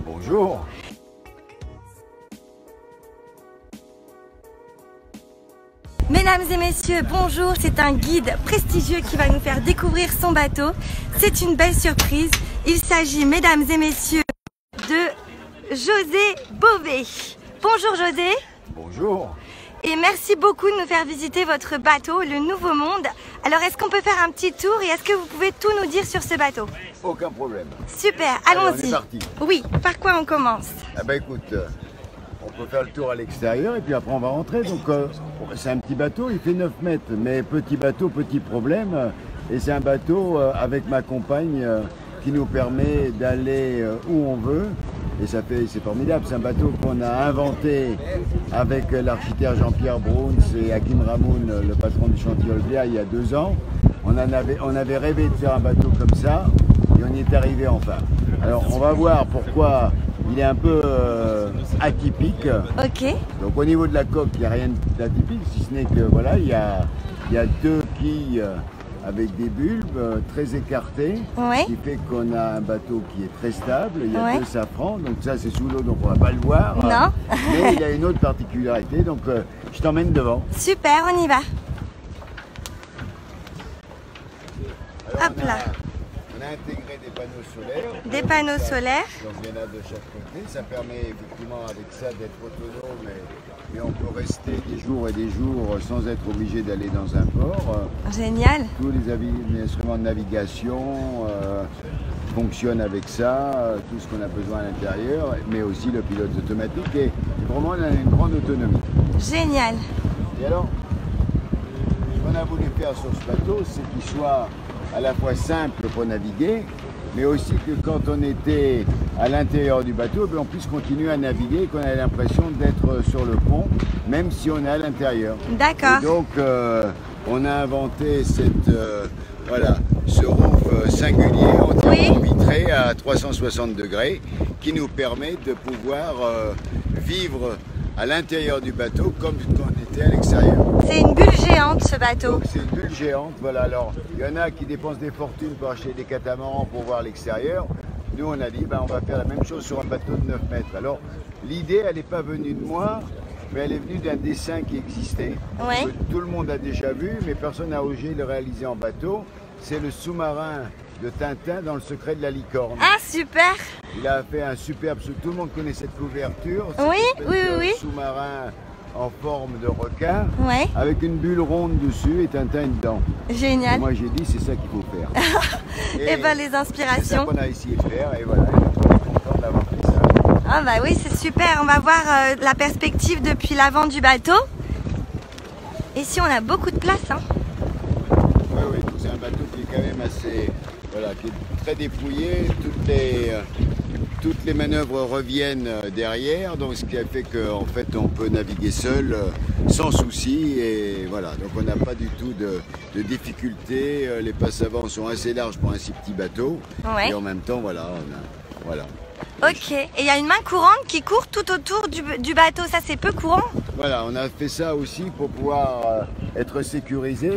Bonjour. Mesdames et messieurs, bonjour, c'est un guide prestigieux qui va nous faire découvrir son bateau. C'est une belle surprise. Il s'agit, mesdames et messieurs, de José Bové. Bonjour José. Bonjour. Et merci beaucoup de nous faire visiter votre bateau, le Nouveau Monde. Alors est-ce qu'on peut faire un petit tour et est-ce que vous pouvez tout nous dire sur ce bateau? Aucun problème. Super, allons-y. On est parti. Oui, par quoi on commence? Ah ben écoute, on peut faire le tour à l'extérieur et puis après on va rentrer. Donc c'est un petit bateau, il fait 9 mètres, mais petit bateau, petit problème. Et c'est un bateau avec ma compagne qui nous permet d'aller où on veut. Et c'est formidable, c'est un bateau qu'on a inventé avec l'architecte Jean-Pierre Bruns et Hakim Ramoun, le patron du chantier Olbia, il y a 2 ans. On avait rêvé de faire un bateau comme ça et on y est arrivé enfin. Alors on va voir pourquoi il est un peu atypique. Ok. Donc au niveau de la coque, il n'y a rien d'atypique, si ce n'est que voilà, il y a 2 quilles avec des bulbes très écartés, Ouais. ce qui fait qu'on a un bateau qui est très stable. Il y a Ouais. 2 safrans, donc ça c'est sous l'eau, donc on ne va pas le voir. Non. Mais il a une autre particularité, donc je t'emmène devant. Super, on y va. Alors, Hop là. On a intégré des panneaux solaires. Des panneaux solaires. Donc il y en a de chaque côté. Ça permet effectivement avec ça d'être autonome et on peut rester des jours et des jours sans être obligé d'aller dans un port. Génial. Tous les instruments de navigation fonctionnent avec ça, tout ce qu'on a besoin à l'intérieur, mais aussi le pilote automatique et vraiment on a une grande autonomie. Génial. Et alors, ce qu'on a voulu faire sur ce bateau, c'est qu'il soit à la fois simple pour naviguer, mais aussi que quand on était à l'intérieur du bateau, on puisse continuer à naviguer et qu'on ait l'impression d'être sur le pont, même si on est à l'intérieur. D'accord. Et donc, on a inventé ce roof singulier entièrement vitré à 360 degrés qui nous permet de pouvoir vivre à l'intérieur du bateau comme quand on était à l'extérieur. C'est une bulle géante ce bateau. Donc c'est une bulle géante, voilà. Alors il y en a qui dépensent des fortunes pour acheter des catamarans pour voir l'extérieur. Nous on a dit on va faire la même chose sur un bateau de 9 mètres. Alors l'idée elle n'est pas venue de moi, mais elle est venue d'un dessin qui existait, Ouais. que tout le monde a déjà vu, mais personne n'a osé le réaliser en bateau. C'est le sous-marin de Tintin dans Le Secret de la Licorne. Ah super. Il a fait un superbe, tout le monde connaît cette couverture. Oui, cette oui, espèce de oui. Sous-marin en forme de requin, Ouais. avec une bulle ronde dessus et Tintin dedans. Et Génial. moi j'ai dit c'est ça qu'il faut faire. Et ben les c'est ça inspirations. qu'on a essayé de faire et voilà, on est content d'avoir fait ça. Ah bah oui, c'est super. On va voir la perspective depuis l'avant du bateau. Ici, on a beaucoup de place. Hein. Oui, c'est un bateau qui est quand même assez, qui est très dépouillé. Toutes les manœuvres reviennent derrière, donc ce qui a fait qu'en fait on peut naviguer seul sans souci et voilà, donc on n'a pas du tout de difficulté. Les passes avant sont assez larges pour un si petit bateau Ouais. et en même temps voilà. Ok. Et il y a une main courante qui court tout autour du bateau. Ça, c'est peu courant. Voilà, on a fait ça aussi pour pouvoir être sécurisé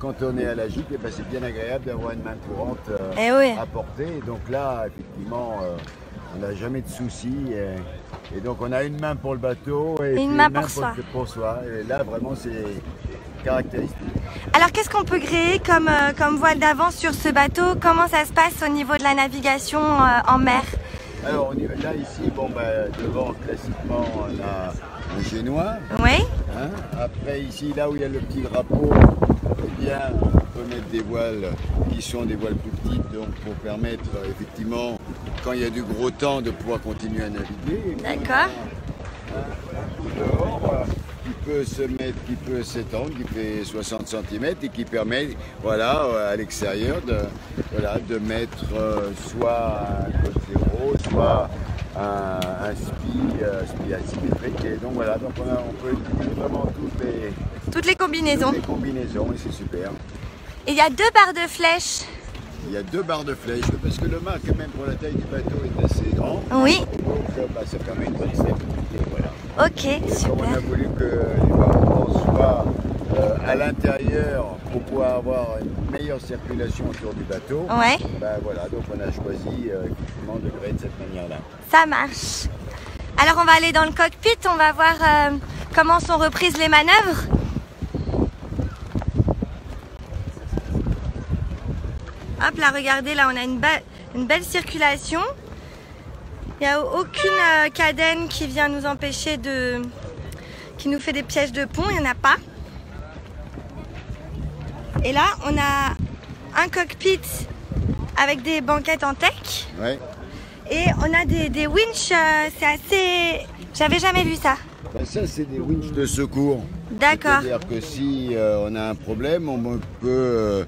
quand on est à la gîte. Et ben, c'est bien agréable d'avoir une main courante Eh oui. à porter. Et donc là, effectivement, on n'a jamais de soucis. Et donc on a une main pour le bateau et puis une main pour soi. pour soi. Et là, vraiment, c'est caractéristique. Alors, qu'est-ce qu'on peut créer comme voile d'avant sur ce bateau? Comment ça se passe au niveau de la navigation en mer? Alors là, ici, devant, classiquement, on a un génois. Oui. Hein. Après, ici, là où il y a le petit drapeau, eh bien, on peut mettre des voiles qui sont des voiles plus petites, donc pour permettre effectivement, quand il y a du gros temps, de pouvoir continuer à naviguer. D'accord. Dehors, qui peut s'étendre, qui fait 60 cm et qui permet, à l'extérieur, de mettre soit un code zéro, soit un spi asymétrique. Et donc voilà, donc on peut utiliser vraiment Toutes les combinaisons. Et c'est super. Et il y a 2 barres de flèches. Il y a 2 barres de flèche, parce que le mât, quand même, pour la taille du bateau, est assez grand. Oui. Donc ça permet une bonne stabilité. Voilà. Ok, Et super. on a voulu que les barres soient à l'intérieur pour pouvoir avoir une meilleure circulation autour du bateau. Ouais. Ben voilà, donc on a choisi effectivement de créer de cette manière-là. Ça marche. Alors on va aller dans le cockpit, on va voir comment sont reprises les manœuvres. Hop là, regardez, là on a une belle circulation. Il n'y a aucune cadène qui vient nous empêcher qui nous fait des pièges de pont, il n'y en a pas. Et là, on a un cockpit avec des banquettes en teck. Ouais. Et on a des winches, c'est assez... J'avais jamais vu ça. Ben ça, c'est des winches de secours. D'accord. C'est-à-dire que si on a un problème, on peut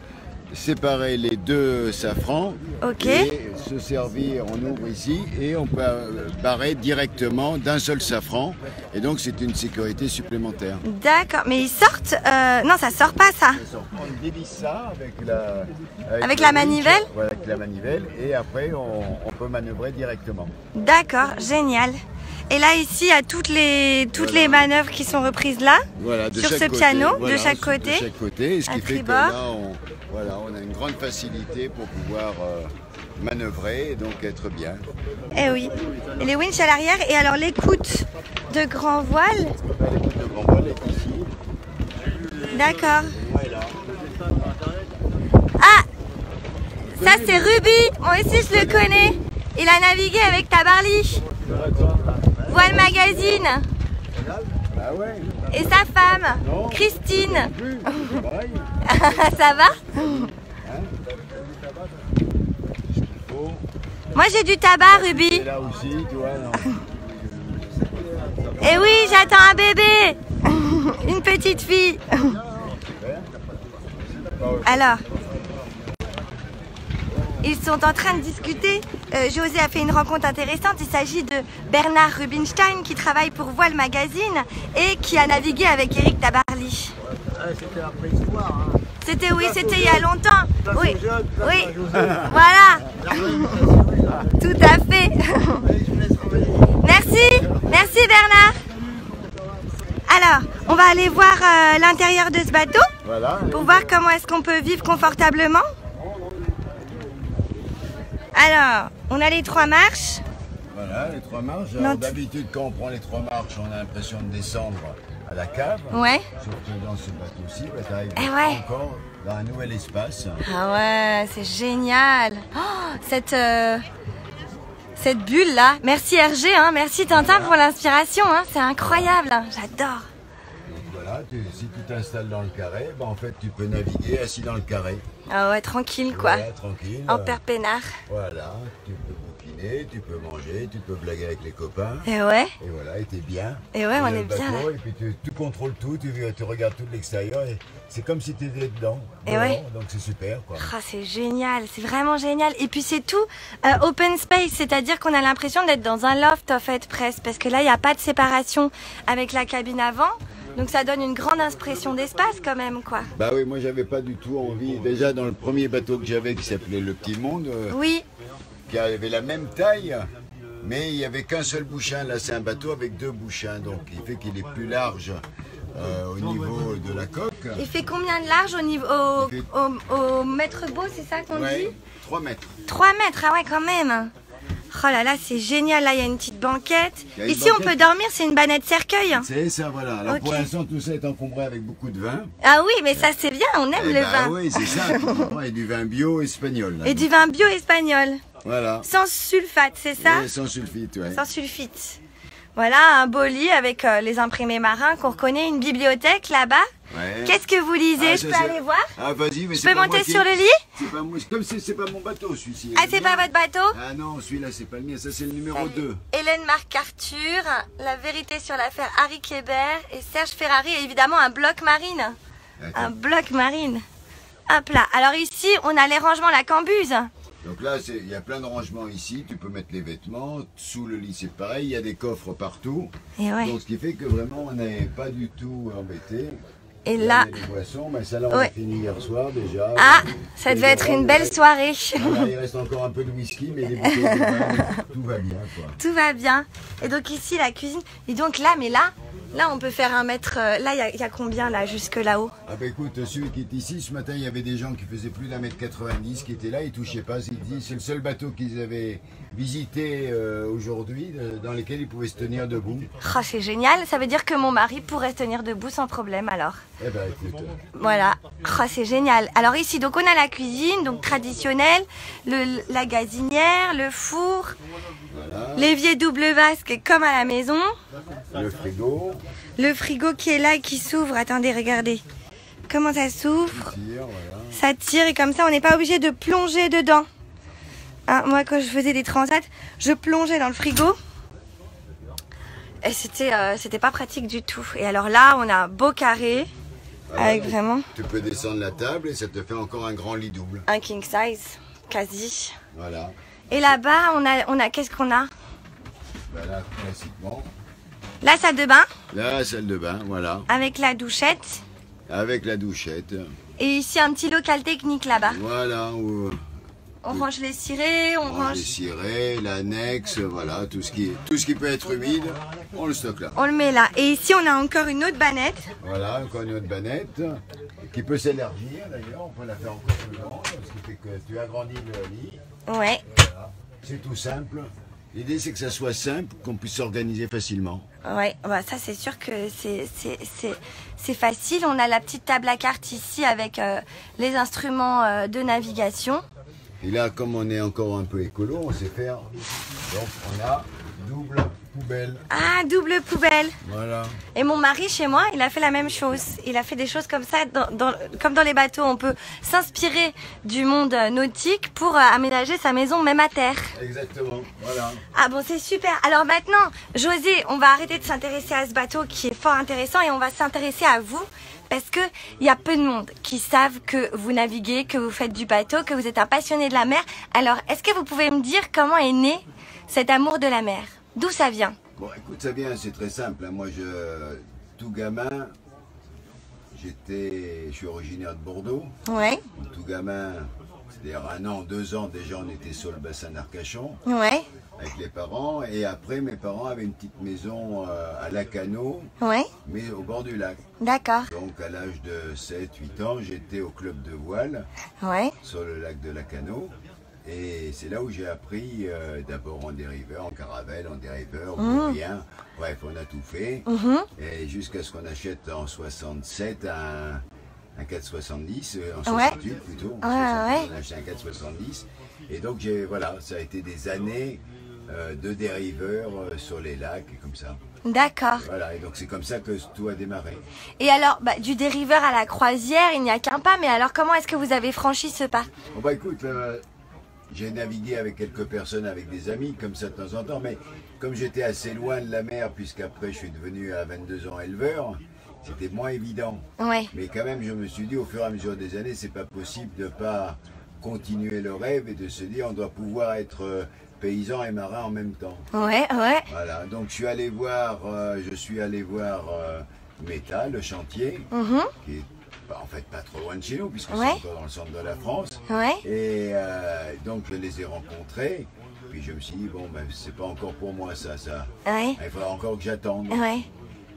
séparer les deux safrans. Ok. Et se servir, on ouvre ici et on peut barrer directement d'un seul safran. Et donc, c'est une sécurité supplémentaire. D'accord, mais ils sortent... Non, ça sort pas ça. On dévisse ça avec Avec la la manivelle. Voilà, avec la manivelle. Et après, on peut manœuvrer directement. D'accord, génial. Et là, ici, il y a toutes les manœuvres qui sont reprises là, voilà, sur ce piano, de chaque côté. De chaque côté, ce à qui fait que tribord. là, on a une grande facilité pour pouvoir manœuvrer et donc être bien. Eh oui. Et les winches à l'arrière. Et alors, l'écoute de grand voile. L'écoute de grand voile est ici. D'accord. Ah, ça c'est Ruby. Moi aussi, je le connais. Il a navigué avec Tabarly. Voile Magazine. Ah ouais. Et sa femme, Non. Christine. Plus, pareil. Ça va? Faut. Moi j'ai du tabac, Ruby. Et là aussi, tu vois. Non. Et oui, j'attends un bébé. Une petite fille. Alors, ils sont en train de discuter. José a fait une rencontre intéressante. Il s'agit de Bernard Rubinstein qui travaille pour Voile Magazine et qui a navigué avec Eric Tabarly. C'était la préhistoire. Hein. C'était, oui, c'était il y a longtemps. Place Oui, aux jeunes, place oui, à José. voilà, tout à fait. Allez, je vous laisse travailler. Merci Bernard. Alors, on va aller voir l'intérieur de ce bateau Voilà. pour voir comment est-ce qu'on peut vivre confortablement. Alors, on a les 3 marches. Voilà, les 3 marches. Non, Alors, d'habitude, quand on prend les 3 marches, on a l'impression de descendre à la cave. Ouais. Sauf que dans ce bateau-ci, bah, tu arrives Eh ouais. encore dans un nouvel espace. Ah ouais, c'est génial. Oh, cette bulle là. Merci Hergé, hein. Merci Tintin pour l'inspiration. Hein. C'est incroyable. Hein. J'adore. Donc voilà, si tu t'installes dans le carré, bah, en fait, tu peux naviguer assis dans le carré. Ah ouais, tranquille quoi. Voilà, tranquille. En père peinard. Voilà, tu peux bouquiner, tu peux manger, tu peux blaguer avec les copains. Et ouais. Et voilà, et t'es bien. Et ouais, Tu on viens est le bien, bateau, là. Et puis tu contrôles tout, tu regardes tout de l'extérieur. Et c'est comme si tu étais dedans. Et dehors, ouais. Donc c'est super, quoi. Ah, c'est génial, c'est vraiment génial. Et puis c'est tout open space, c'est-à-dire qu'on a l'impression d'être dans un loft en fait presque, parce que là il n'y a pas de séparation avec la cabine avant, donc ça donne une grande impression d'espace quand même quoi. Bah oui, moi j'avais pas du tout envie. Déjà dans le premier bateau que j'avais qui s'appelait Le Petit Monde, Oui, qui avait la même taille, mais il n'y avait qu'un seul bouchin. Là c'est un bateau avec 2 bouchins, donc il fait qu'il est plus large au niveau de la coque. il fait combien de large au niveau Il fait- au mètre beau, c'est ça qu'on Ouais, dit? 3 mètres. 3 mètres, ah ouais quand même. Oh là là, c'est génial, là il y a une petite banquette. Il y a une Ici on banquette. peut dormir, c'est une banette cercueil. C'est ça, voilà. Alors Ok. pour l'instant tout ça est encombré avec beaucoup de vin. Ah oui, mais ça c'est bien, on aime Eh le bah vin. oui, c'est ça. tu comprends, et du vin bio espagnol. là. Et du vin bio espagnol. Voilà. Sans sulfate, c'est ça? Et sans sulfite, ouais. Sans sulfite. Voilà, un beau lit avec les imprimés marins qu'on reconnaît, une bibliothèque là-bas. Ouais. Qu'est-ce que vous lisez? Ah, Je ça, peux c'est- aller voir? Ah vas-y, mais Je peux monter sur le lit? C'est pas moi, comme c'est pas mon bateau celui-ci. Ah, c'est pas votre bateau? Ah non, celui-là c'est pas le mien, ça c'est le numéro 2. Hélène MacArthur, La vérité sur l'affaire Harry Kéber et Serge Ferrari et évidemment un bloc marine. Un bloc marine. Hop là. Alors ici, on a les rangements, la cambuse. Donc là, il y a plein de rangements ici, tu peux mettre les vêtements, sous le lit c'est pareil, il y a des coffres partout. Et ouais. Donc ce qui fait que vraiment on n'est pas du tout embêté. Et Il y là, a les boissons, mais ça là on Ouais. a fini hier soir déjà. ah, ça Et devait être donc, une belle soirée. Voilà, il reste encore un peu de whisky, mais des bouteilles de vin, tout va bien quoi. Tout va bien. Et donc ici, la cuisine. Et donc là, mais là, Là, on peut faire 1 mètre. Là, il y a combien là, jusque là-haut? Ah bah écoute, celui qui est ici, ce matin, il y avait des gens qui faisaient plus d'1,90 m qui étaient là, ils touchaient pas. Ils disent c'est le seul bateau qu'ils avaient visité aujourd'hui, dans lequel ils pouvaient se tenir debout. Oh, c'est génial. Ça veut dire que mon mari pourrait se tenir debout sans problème alors. Eh ben écoute. Voilà. Oh, c'est génial. Alors ici, donc on a la cuisine, donc traditionnelle, la gazinière, le four, Voilà. l'évier double vasque comme à la maison. Le frigo. Le frigo qui est là et qui s'ouvre. Attendez, regardez. Comment ça s'ouvre? Tire, voilà. Ça tire et comme ça, on n'est pas obligé de plonger dedans. Hein, moi, quand je faisais des transats, je plongeais dans le frigo. Et c'était pas pratique du tout. Et alors là, on a un beau carré. Voilà, Avec donc, vraiment tu peux descendre la table et ça te fait encore un grand lit double. un king size, quasi. Voilà. Et là-bas, on a qu'est-ce qu'on a? Voilà, classiquement. La salle de bain La salle de bain, voilà. avec la douchette. Avec la douchette. Et ici, un petit local technique là-bas. Voilà, où On range les cirés, on on range range... les cirés, l'annexe, voilà, tout ce qui peut être humide, on le stocke là. On le met là. Et ici, on a encore une autre banette. Voilà, encore une autre banette qui peut s'élargir d'ailleurs, on peut la faire encore plus grande, ce qui fait que tu agrandis le lit. Ouais. Voilà. C'est tout simple. L'idée c'est que ça soit simple, qu'on puisse s'organiser facilement. Ouais, bah ça c'est sûr que c'est facile. On a la petite table à cartes ici avec les instruments de navigation. Et là, comme on est encore un peu écolo, on sait faire. Donc on a double poubelle. Ah, double poubelle. Voilà. Et mon mari chez moi, il a fait la même chose. Il a fait des choses comme ça, comme dans les bateaux. On peut s'inspirer du monde nautique pour aménager sa maison même à terre. Exactement. Voilà. Ah bon, c'est super. Alors maintenant, José, on va arrêter de s'intéresser à ce bateau qui est fort intéressant et on va s'intéresser à vous. Parce que il y a peu de monde qui savent que vous naviguez, que vous faites du bateau, que vous êtes un passionné de la mer. Alors, est-ce que vous pouvez me dire comment est né cet amour de la mer? D'où ça vient? Bon, écoute, ça vient, c'est très simple. Moi, tout gamin, je suis originaire de Bordeaux. Ouais, Tout gamin, c'est-à-dire 1 an, 2 ans, déjà, on était sur le bassin d'Arcachon ouais, avec les parents. Et après, mes parents avaient une petite maison à Lacanau, ouais, mais au bord du lac. d'accord, Donc, à l'âge de 7-8 ans, j'étais au club de voile ouais, sur le lac de Lacanau. Et c'est là où j'ai appris d'abord en dériveur, en caravelle, en dériveur, rien. Bref, on a tout fait. Et jusqu'à ce qu'on achète en 67 un 470, en 68 plutôt. En 68, on a acheté un 470. Et donc, voilà, ça a été des années de dériveur sur les lacs et comme ça. d'accord. Voilà, et donc c'est comme ça que tout a démarré. Et alors, bah, du dériveur à la croisière, il n'y a qu'un pas. Mais alors, comment est-ce que vous avez franchi ce pas? Bon bah écoute, j'ai navigué avec quelques personnes, avec des amis, comme ça de temps en temps, mais comme j'étais assez loin de la mer, puisqu'après je suis devenu à 22 ans éleveur, c'était moins évident. Ouais, Mais quand même, je me suis dit, au fur et à mesure des années, c'est pas possible de pas continuer le rêve et de se dire, on doit pouvoir être paysan et marin en même temps. ouais, ouais. Voilà, donc je suis allé voir Meta, le chantier, qui est en fait pas trop loin de chez nous, puisque c'est encore dans le centre de la France. Ouais. Et donc je les ai rencontrés. Puis je me suis dit, bon, ben, c'est pas encore pour moi ça. Ouais. Il faudra encore que j'attende. Ouais.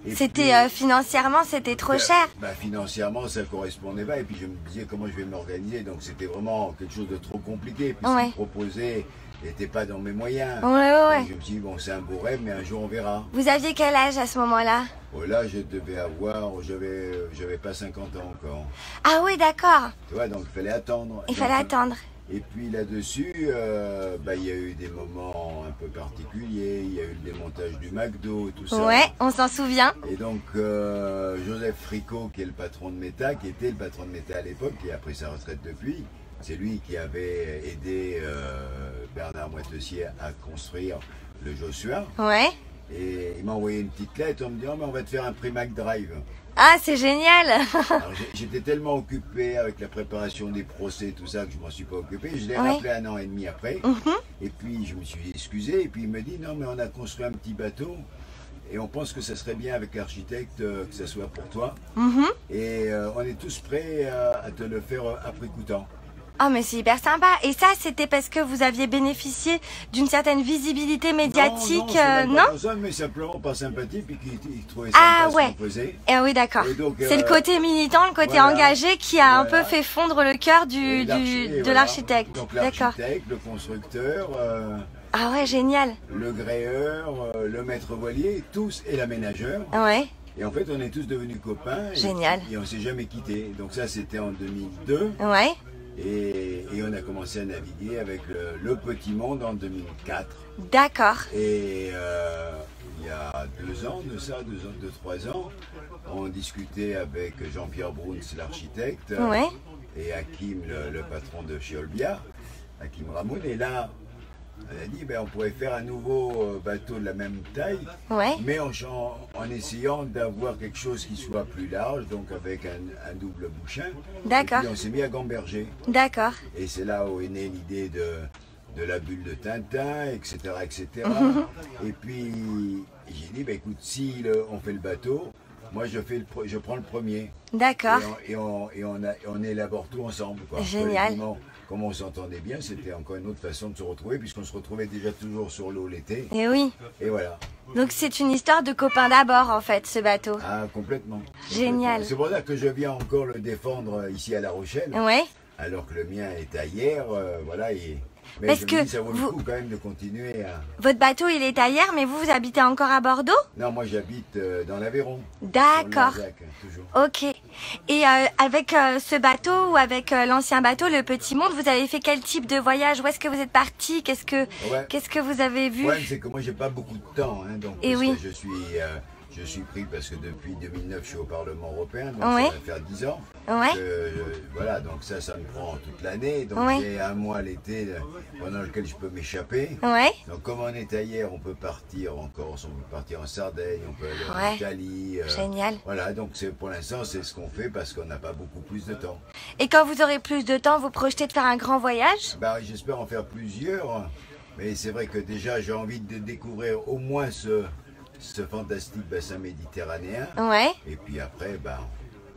Et C'était puis, financièrement, c'était trop cher. financièrement, ça correspondait pas. Et puis je me disais comment je vais m'organiser. Donc c'était vraiment quelque chose de trop compliqué. Puis ce Ouais. qu'ils proposaient n'était pas dans mes moyens. Ouais. Donc, je me suis dit, bon, c'est un beau rêve, mais un jour on verra. Vous aviez quel âge à ce moment-là? Oh, là, je devais avoir, j'avais pas 50 ans encore. Ah oui, d'accord. Tu vois, donc il fallait attendre. Il fallait attendre. Et puis là-dessus, il y a eu des moments un peu particuliers. Il y a eu le démontage du McDo, tout ça. Ouais, on s'en souvient. Et donc, Joseph Fricot, qui est le patron de Meta, qui était le patron de Meta à l'époque, qui a pris sa retraite depuis, c'est lui qui avait aidé Bernard Moitessier à construire le Joshua. Ouais. Et il m'a envoyé une petite lettre en me disant, mais on va te faire un prix McDrive. Ah, c'est génial. Alors, j'étais tellement occupé avec la préparation des procès, tout ça, que je m'en suis pas occupé. Je l'ai Ouais. rappelé 1 an et demi après. Et puis, je me suis excusé. Et puis, il me dit, non, mais on a construit un petit bateau. Et on pense que ça serait bien avec l'architecte que ça soit pour toi. Et on est tous prêts à te le faire à prix coûtant. Oh mais c'est hyper sympa. Et ça c'était parce que vous aviez bénéficié d'une certaine visibilité médiatique, non, c'est même non? pas pour ça, mais simplement par sympathie, puis qu'il trouvait Ah sympa ouais. ce qu'on faisait. Eh oui d'accord. Et donc, C'est le côté militant, le côté voilà. engagé qui a un Voilà. peu fait fondre le cœur Et de voilà. l'architecte. Donc D'accord. l'architecte, le constructeur, Ah ouais, génial. le gréeur, le maître voilier, tous, et l'aménageur. Ouais, Et en fait, on est tous devenus copains. Génial. Et on s'est jamais quittés. Donc ça, c'était en 2002. ouais. Et on a commencé à naviguer avec le Petit Monde en 2004. D'accord. Et il y a 2 ans de ça, 3 ans, on discutait avec Jean-Pierre Bruns, l'architecte, Ouais. et Hakim, le patron de chez Olbia, Hakim Ramoun. Et là, on a dit, ben, on pourrait faire un nouveau bateau de la même taille, Ouais. mais en essayant d'avoir quelque chose qui soit plus large, donc avec un double bouchin. D'accord. Et puis on s'est mis à gamberger. D'accord. Et c'est là où est née l'idée de la bulle de Tintin, etc. etc. Et puis j'ai dit, bah, écoute, si on fait le bateau, moi je prends le premier. D'accord. Et on élabore tout ensemble. Quoi. Génial. Collectivement, comme on s'entendait bien, c'était encore une autre façon de se retrouver, puisqu'on se retrouvait déjà toujours sur l'eau l'été. Et oui. Et voilà. Donc c'est une histoire de copains d'abord en fait, ce bateau. Ah, complètement. Génial. C'est pour ça que je viens encore le défendre ici à La Rochelle. Ouais. Alors que le mien est ailleurs, voilà. Mais Parce je me que dis, ça vaut vous- le coup quand même de continuer à... Votre bateau il est ailleurs, mais vous habitez encore à Bordeaux? Non, moi j'habite dans l'Aveyron. D'accord. Sur le Larzac, toujours. Ok. Et avec ce bateau ou avec l'ancien bateau, le Petit Monde, vous avez fait quel type de voyage? Où est-ce que vous êtes parti? Qu'est-ce que vous avez Le vu? problème, c'est que moi j'ai pas beaucoup de temps, hein, donc Et parce oui. que je suis pris parce que depuis 2009 je suis au Parlement européen, donc Ouais. ça va faire 10 ans. Ouais. Voilà, donc ça me prend toute l'année, donc Ouais. j'ai un mois l'été pendant lequel je peux m'échapper. Ouais. Donc comme on est ailleurs, on peut partir en Corse, on peut partir en Sardaigne, on peut aller en Ouais. Italie. Génial. Voilà, donc pour l'instant c'est ce qu'on fait parce qu'on n'a pas beaucoup plus de temps. Et quand vous aurez plus de temps, vous projetez de faire un grand voyage? Bah, j'espère en faire plusieurs, mais c'est vrai que déjà j'ai envie de découvrir au moins ce fantastique bassin méditerranéen. Ouais. Et puis après,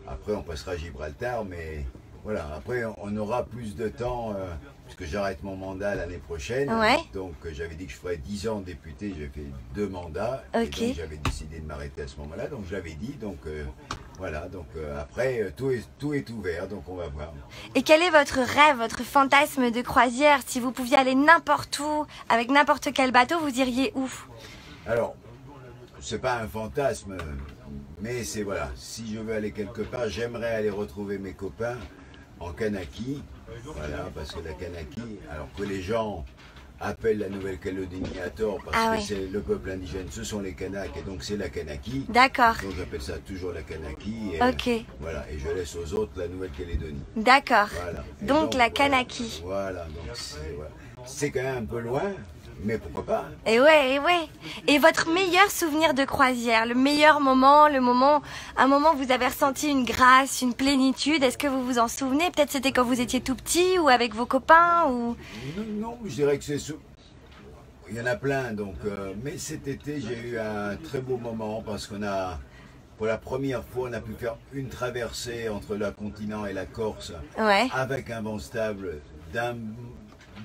après on passera à Gibraltar, mais voilà, après on aura plus de temps, puisque j'arrête mon mandat l'année prochaine. Ouais. Donc j'avais dit que je ferais 10 ans de député, j'ai fait 2 mandats. Ok. Et donc j'avais décidé de m'arrêter à ce moment-là, donc je l'avais dit. Donc voilà, donc après tout est ouvert, donc on va voir. Et quel est votre rêve, votre fantasme de croisière? Si vous pouviez aller n'importe où, avec n'importe quel bateau, vous iriez où? Alors, c'est pas un fantasme, mais c'est voilà, si je veux aller quelque part, j'aimerais aller retrouver mes copains en Kanaki, voilà, parce que la Kanaki, alors que les gens appellent la Nouvelle-Calédonie à tort, parce Ah que ouais. c'est le peuple indigène, ce sont les Kanaks, et donc c'est la Kanaki. D'accord. Donc j'appelle ça toujours la Kanaki. Et, Ok. Voilà, et je laisse aux autres la Nouvelle-Calédonie. D'accord. Voilà. Et Donc la voilà. Kanaki. Voilà, donc c'est quand même un peu loin, mais pourquoi pas. Et ouais, et ouais. Et votre meilleur souvenir de croisière, le meilleur moment, un moment où vous avez ressenti une grâce, une plénitude, est-ce que vous vous en souvenez? Peut-être c'était quand vous étiez tout petit ou avec vos copains ou... Non, je dirais que il y en a plein, donc. Mais cet été, j'ai eu un très beau moment parce pour la première fois, on a pu faire une traversée entre le continent et la Corse Ouais. avec un vent stable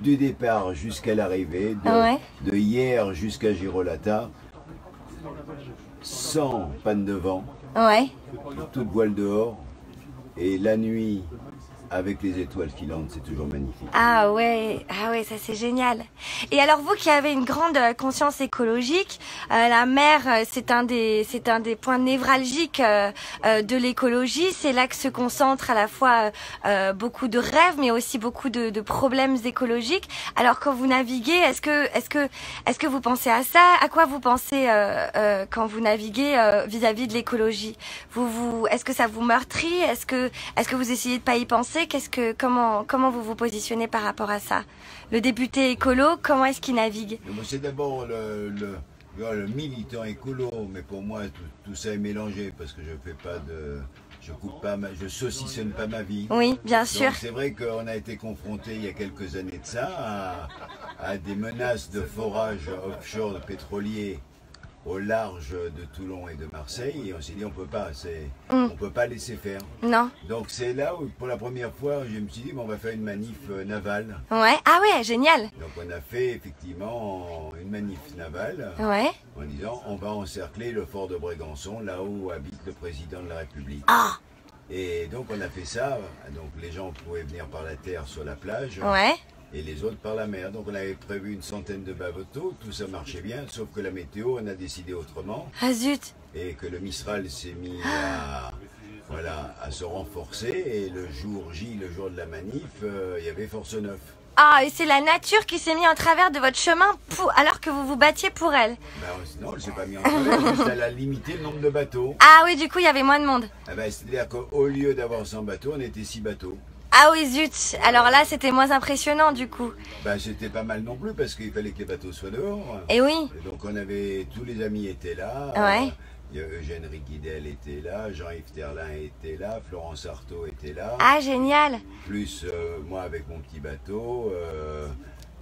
du départ jusqu'à l'arrivée, Ouais. de hier jusqu'à Girolata, sans panne de vent, Ouais. toute voile dehors, et la nuit avec les étoiles filantes, c'est toujours magnifique. Ah ouais, ça c'est génial. Et alors vous qui avez une grande conscience écologique, la mer c'est un des points névralgiques de l'écologie. C'est là que se concentrent à la fois beaucoup de rêves, mais aussi beaucoup de problèmes écologiques. Alors quand vous naviguez, est-ce que vous pensez à ça? À quoi vous pensez quand vous naviguez vis-à-vis de l'écologie? Est-ce que ça vous meurtrit? Est-ce que vous essayez de pas y penser? Comment vous vous positionnez par rapport à ça? Le député écolo, comment est-ce qu'il navigue? C'est d'abord le militant écolo, mais pour moi tout ça est mélangé parce que je saucissonne pas ma vie. Oui, bien sûr. Donc c'est vrai qu'on a été confronté il y a quelques années de ça à des menaces de forage offshore pétrolier au large de Toulon et de Marseille, et on s'est dit on peut pas laisser faire. Non. Donc c'est là où pour la première fois je me suis dit bon, on va faire une manif navale. Ouais. Ah ouais, génial. Donc on a fait effectivement une manif navale Ouais. en disant on va encercler le fort de Brégançon, là où habite le président de la République. Ah. Et donc on a fait ça, donc les gens pouvaient venir par la terre sur la plage. Ouais. Et les autres par la mer. Donc on avait prévu une centaine de bateaux, tout ça marchait bien, sauf que la météo, on a décidé autrement, Ah zut. et que le Mistral s'est mis à se renforcer, et le jour J, le jour de la manif, il y avait force 9. Ah, et c'est la nature qui s'est mise en travers de votre chemin alors que vous vous battiez pour elle. Ben, non, elle s'est pas mise en travers, juste elle a limité le nombre de bateaux. Ah oui, du coup, il y avait moins de monde. Ah ben, c'est-à-dire qu'au lieu d'avoir 100 bateaux, on était 6 bateaux. Ah oui, zut. Alors là, c'était moins impressionnant, du coup. Ben, c'était pas mal non plus, parce qu'il fallait que les bateaux soient dehors. Et oui. Et donc on avait, tous les amis étaient là. Ouais. Eugène Riquidel était là, Jean-Yves Terlin était là, Florence Artaud était là. Ah, génial. Plus moi avec mon petit bateau,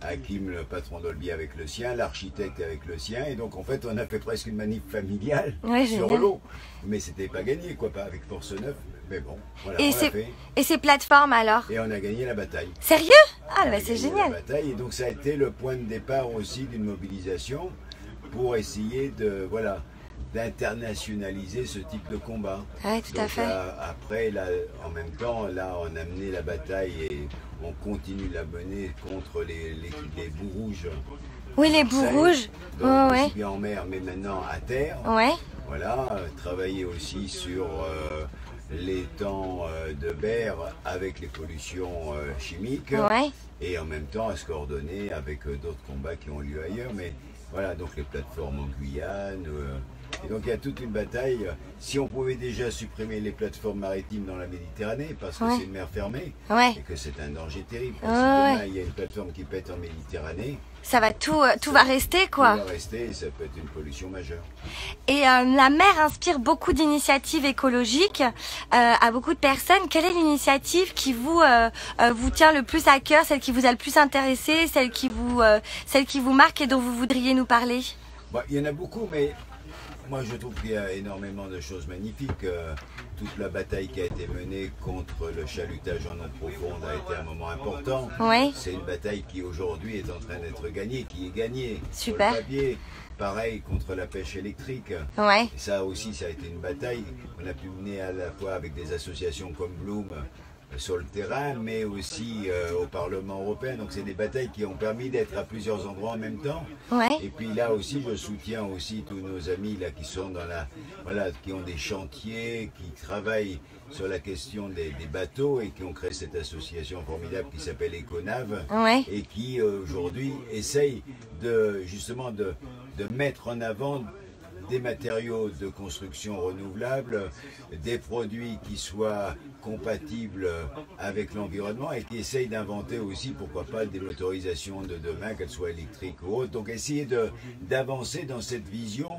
Hakim, le patron d'Olby, avec le sien, l'architecte avec le sien. Et donc en fait, on a fait presque une manif familiale Ouais, sur génial. l'eau. Mais c'était pas gagné, quoi, pas avec Force 9. Mais bon, voilà, Et on l'a fait. ces plateformes, alors? Et on a gagné la bataille. Sérieux? Ah, On a bah c'est gagné génial. la bataille. Et donc ça a été le point de départ aussi d'une mobilisation pour essayer de, d'internationaliser ce type de combat. Ouais, tout à Donc, fait. après, là, en même temps, là, on a mené la bataille et on continue de la mener contre les bouts rouges. Oui, les bouts rouges. Donc, Ouais, aussi bien en mer, mais maintenant à terre. ouais. Voilà, travailler aussi sur l'étang de Berre avec les pollutions chimiques. Ouais. Et en même temps à se coordonner avec d'autres combats qui ont lieu ailleurs. Mais voilà, donc les plateformes en Guyane. Et donc il y a toute une bataille. Si on pouvait déjà supprimer les plateformes maritimes dans la Méditerranée, parce que Ouais. c'est une mer fermée, Ouais. et que c'est un danger terrible. Ouais, Si demain ouais. il y a une plateforme qui pète en Méditerranée, Ça va tout va rester, quoi. tout va rester et ça peut être une pollution majeure. Et la mer inspire beaucoup d'initiatives écologiques à beaucoup de personnes. Quelle est l'initiative qui vous tient le plus à cœur, celle qui vous a le plus intéressé, celle qui vous marque et dont vous voudriez nous parler? Bon, il y en a beaucoup, mais moi je trouve qu'il y a énormément de choses magnifiques. Toute la bataille qui a été menée contre le chalutage en eau profonde a été un moment important. Oui. C'est une bataille qui aujourd'hui est en train d'être gagnée, qui est gagnée Super. sur le papier. Pareil contre la pêche électrique. Ouais. Et ça aussi, ça a été une bataille qu'on a pu mener à la fois avec des associations comme Bloom sur le terrain, mais aussi au Parlement européen. Donc c'est des batailles qui ont permis d'être à plusieurs endroits en même temps. Ouais. Et puis là aussi, je soutiens aussi tous nos amis là qui sont dans qui ont des chantiers, qui travaillent sur la question des bateaux et qui ont créé cette association formidable qui s'appelle Econave Ouais. et qui aujourd'hui essaye justement de mettre en avant des matériaux de construction renouvelables, des produits qui soient compatibles avec l'environnement et qui essayent d'inventer aussi, pourquoi pas, des motorisations de demain, qu'elles soient électriques ou autres. Donc essayer d'avancer dans cette vision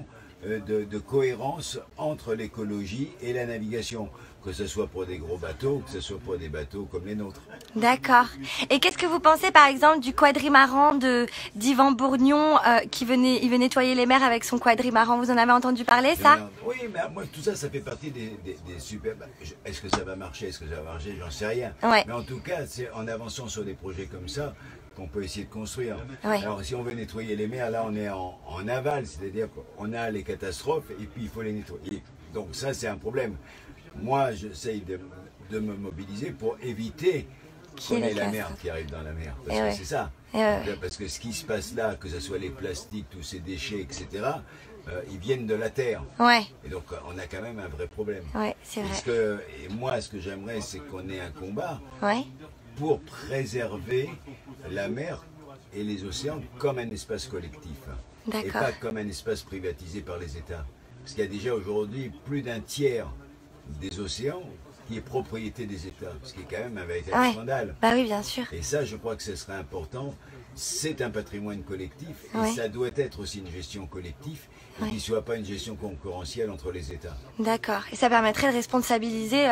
de cohérence entre l'écologie et la navigation, que ce soit pour des gros bateaux, que ce soit pour des bateaux comme les nôtres. D'accord. Et qu'est-ce que vous pensez par exemple du quadrimaran d'Yvan Bourgnon il venait nettoyer les mers avec son quadrimaran? Vous en avez entendu parler, ça? Oui, mais moi tout ça, ça fait partie des super... Est-ce que ça va marcher? Est-ce que ça va marcher? J'en sais rien. Ouais. Mais en tout cas, c'est en avançant sur des projets comme ça qu'on peut essayer de construire. Ouais. Alors si on veut nettoyer les mers, là on est en aval, c'est-à-dire qu'on a les catastrophes et puis il faut les nettoyer. Donc ça c'est un problème. Moi j'essaye de me mobiliser pour éviter qu'on ait la merde qui arrive dans la mer. Parce que c'est ça. Parce que ce qui se passe là, que ce soit les plastiques, tous ces déchets, etc., ils viennent de la terre. Ouais. Et donc on a quand même un vrai problème. Ouais, c'est vrai. Et moi ce que j'aimerais c'est qu'on ait un combat Ouais. pour préserver la mer et les océans comme un espace collectif. Et D'accord. pas comme un espace privatisé par les États. Parce qu'il y a déjà aujourd'hui plus d'un tiers des océans qui est propriété des États. Ce qui est quand même un véritable scandale. Bah oui, bien sûr. Et ça, je crois que ce serait important. C'est un patrimoine collectif et Ouais. ça doit être aussi une gestion collective et qu'il ne soit pas une gestion concurrentielle entre les États. D'accord. Et ça permettrait de responsabiliser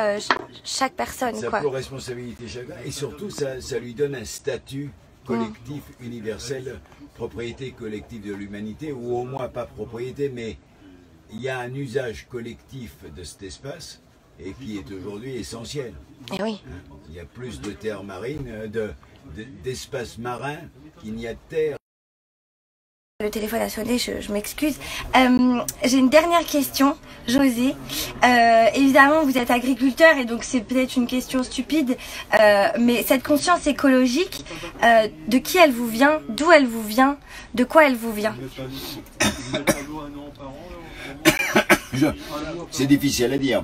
chaque personne, Ça quoi. peut responsabiliser chacun et surtout ça lui donne un statut collectif, universel, propriété collective de l'humanité, ou au moins pas propriété, mais il y a un usage collectif de cet espace et qui est aujourd'hui essentiel. Et oui. Il y a plus de terres marines, d'espaces marins qu'il n'y a de terre. Le téléphone a sonné, je m'excuse. J'ai une dernière question, José. Évidemment, vous êtes agriculteur et donc c'est peut-être une question stupide, mais cette conscience écologique, de qui elle vous vient, d'où elle vous vient, de quoi elle vous vient? C'est difficile à dire.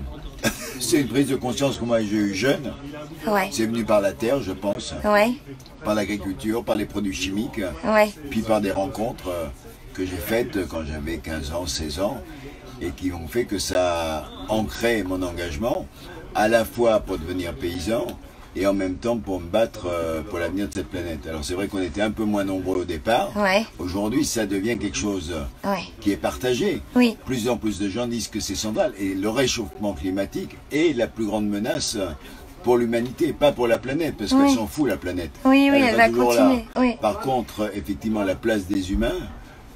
C'est une prise de conscience que moi j'ai eue jeune. Ouais. C'est venu par la terre, je pense. Ouais. Par l'agriculture, par les produits chimiques. Ouais. Puis par des rencontres que j'ai faites quand j'avais 15 ans, 16 ans. Et qui ont fait que ça a ancré mon engagement, à la fois pour devenir paysan et en même temps pour me battre pour l'avenir de cette planète. Alors c'est vrai qu'on était un peu moins nombreux au départ. Ouais. Aujourd'hui, ça devient quelque chose qui est partagé. Oui. Plus en plus de gens disent que c'est central. Et le réchauffement climatique est la plus grande menace pour l'humanité, pas pour la planète, parce qu'elle s'en fout, la planète. Oui, oui, elle va continuer. Oui. Par contre, effectivement, la place des humains,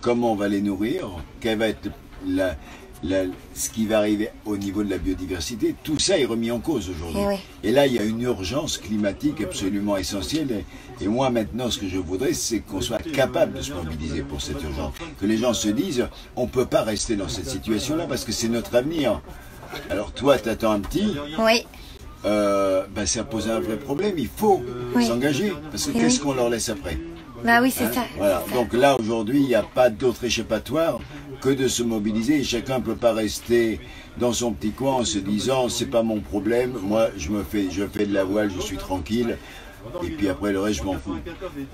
comment on va les nourrir, quelle va être ce qui va arriver au niveau de la biodiversité, tout ça est remis en cause aujourd'hui. Et là, il y a une urgence climatique absolument essentielle. Et moi, maintenant, ce que je voudrais, c'est qu'on soit capable de se mobiliser pour cette urgence. Que les gens se disent, on ne peut pas rester dans cette situation-là parce que c'est notre avenir. Alors toi, tu attends un petit. Oui. Ça pose un vrai problème. Il faut s'engager. Parce que qu'est-ce qu'on leur laisse après? Bah oui, c'est ça. Voilà. Donc là, aujourd'hui, il n'y a pas d'autre échappatoire que de se mobiliser. Et chacun ne peut pas rester dans son petit coin en se disant, c'est pas mon problème, moi je fais de la voile, je suis tranquille. Et puis après le reste, je m'en fous.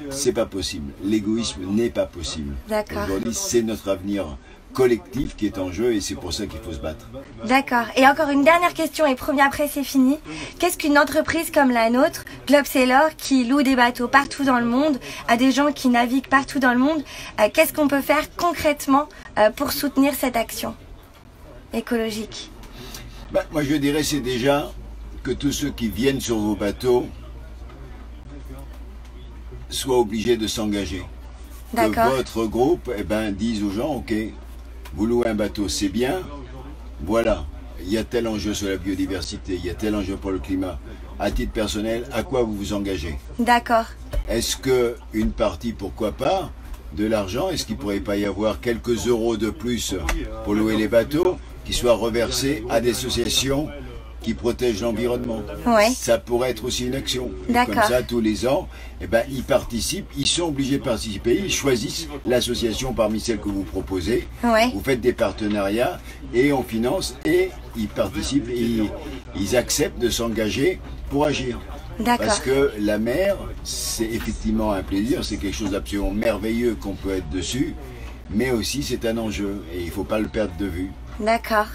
C'est pas possible. L'égoïsme n'est pas possible. D'accord. Aujourd'hui, c'est notre avenir collectif qui est en jeu et c'est pour ça qu'il faut se battre. D'accord. Et encore une dernière question et promis après c'est fini. Qu'est-ce qu'une entreprise comme la nôtre, Globe Sailor, qui loue des bateaux partout dans le monde, à des gens qui naviguent partout dans le monde, qu'est-ce qu'on peut faire concrètement pour soutenir cette action écologique? Moi je dirais c'est déjà que tous ceux qui viennent sur vos bateaux soient obligés de s'engager. Que votre groupe dise aux gens, ok, vous louez un bateau, c'est bien, voilà, il y a tel enjeu sur la biodiversité, il y a tel enjeu pour le climat. À titre personnel, à quoi vous vous engagez? D'accord. Est-ce qu'une partie, pourquoi pas, de l'argent, est-ce qu'il ne pourrait pas y avoir quelques euros de plus pour louer les bateaux qui soient reversés à des associations qui protègent l'environnement? Ça pourrait être aussi une action. Comme ça, tous les ans, ils participent, ils sont obligés de participer, ils choisissent l'association parmi celles que vous proposez. Vous faites des partenariats et on finance et ils participent et ils acceptent de s'engager pour agir. Parce que la mer, c'est effectivement un plaisir, c'est quelque chose d'absolument merveilleux qu'on peut être dessus, mais aussi c'est un enjeu et il ne faut pas le perdre de vue. D'accord.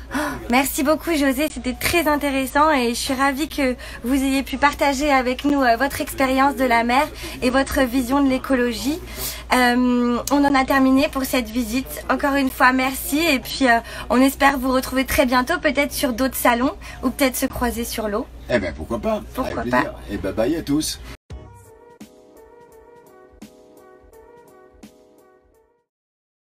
Merci beaucoup José, c'était très intéressant et je suis ravie que vous ayez pu partager avec nous votre expérience de la mer et votre vision de l'écologie. On en a terminé pour cette visite. Encore une fois, merci et puis on espère vous retrouver très bientôt, peut-être sur d'autres salons ou peut-être se croiser sur l'eau. Pourquoi pas. Pourquoi pas. Et bye à tous.